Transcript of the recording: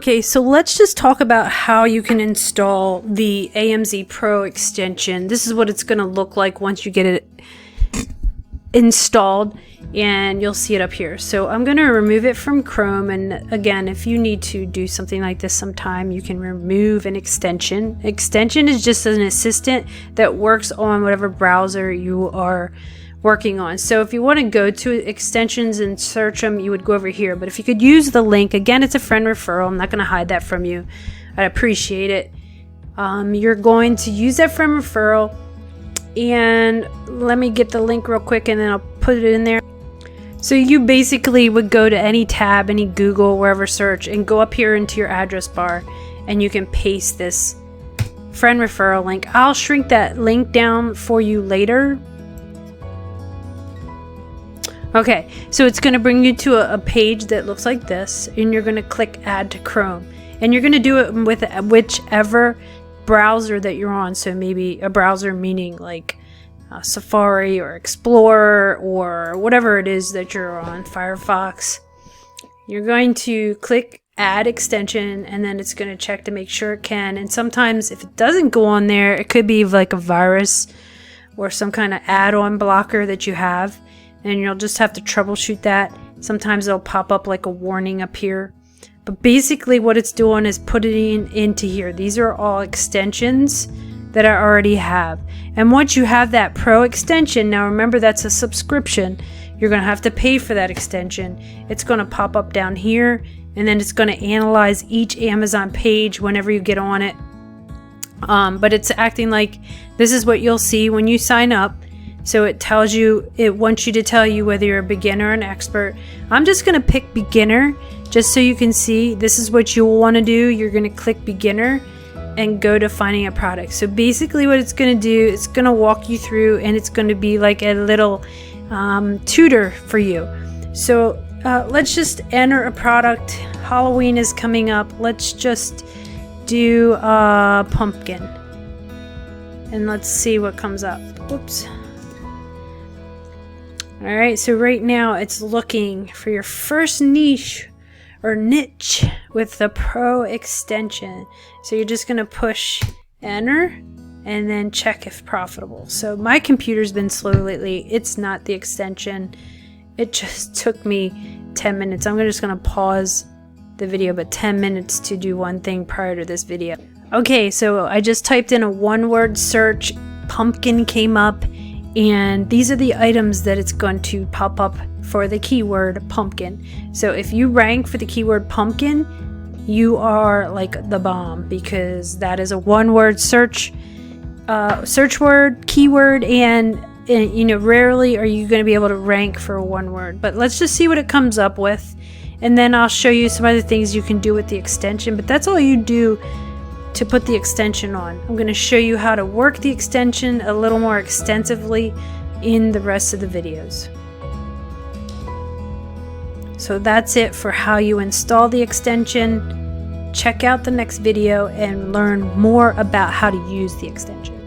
Okay, so let's just talk about how you can install the AMZ Pro extension. This is what it's going to look like once you get it installed, and you'll see it up here. So I'm going to remove it from Chrome, and again, if you need to do something like this sometime, you can remove an extension. Extension is just an assistant that works on whatever browser you are working on. So if you want to go to extensions and search them, you would go over here. But if you could use the link, again, it's a friend referral. I'm not going to hide that from you. I'd appreciate it. You're going to use that friend referral, and let me get the link real quick and then I'll put it in there. So you basically would go to any tab, any Google, wherever search, and go up here into your address bar, and you can paste this friend referral link. I'll shrink that link down for you later. Okay, so it's going to bring you to a page that looks like this, and you're going to click Add to Chrome. And you're going to do it with whichever browser that you're on. So maybe a browser meaning like Safari or Explorer or whatever it is that you're on, Firefox. You're going to click Add Extension, and then it's going to check to make sure it can. And sometimes if it doesn't go on there, it could be like a virus or some kind of add-on blocker that you have. And you'll just have to troubleshoot that. Sometimes it'll pop up like a warning up here. But basically what it's doing is putting it into here. These are all extensions that I already have. And once you have that Pro extension, now remember that's a subscription. You're going to have to pay for that extension. It's going to pop up down here, and then it's going to analyze each Amazon page whenever you get on it. But it's acting like this is what you'll see when you sign up. So it tells you, it wants you to tell you whether you're a beginner or an expert. I'm just going to pick beginner just so you can see this is what you'll want to do. You're going to click beginner and go to finding a product. So basically what it's going to do, it's going to walk you through, and it's going to be like a little tutor for you. So let's just enter a product. Halloween is coming up. Let's just do pumpkin. And let's see what comes up. Whoops. Alright, so right now it's looking for your first niche or niche with the Pro extension. So you're just going to push enter and then check if profitable. So my computer's been slow lately. It's not the extension. It just took me 10 minutes. I'm just going to pause the video, but 10 minutes to do one thing prior to this video. Okay, so I just typed in a one-word search. Pumpkin came up. And these are the items that it's going to pop up for the keyword pumpkin. So if you rank for the keyword pumpkin, you are like the bomb, because that is a one-word search word, keyword, and you know, rarely are you going to be able to rank for one word. But let's just see what it comes up with, and then I'll show you some other things you can do with the extension. But that's all you do to put the extension on. I'm going to show you how to work the extension a little more extensively in the rest of the videos. So that's it for how you install the extension. Check out the next video and learn more about how to use the extension.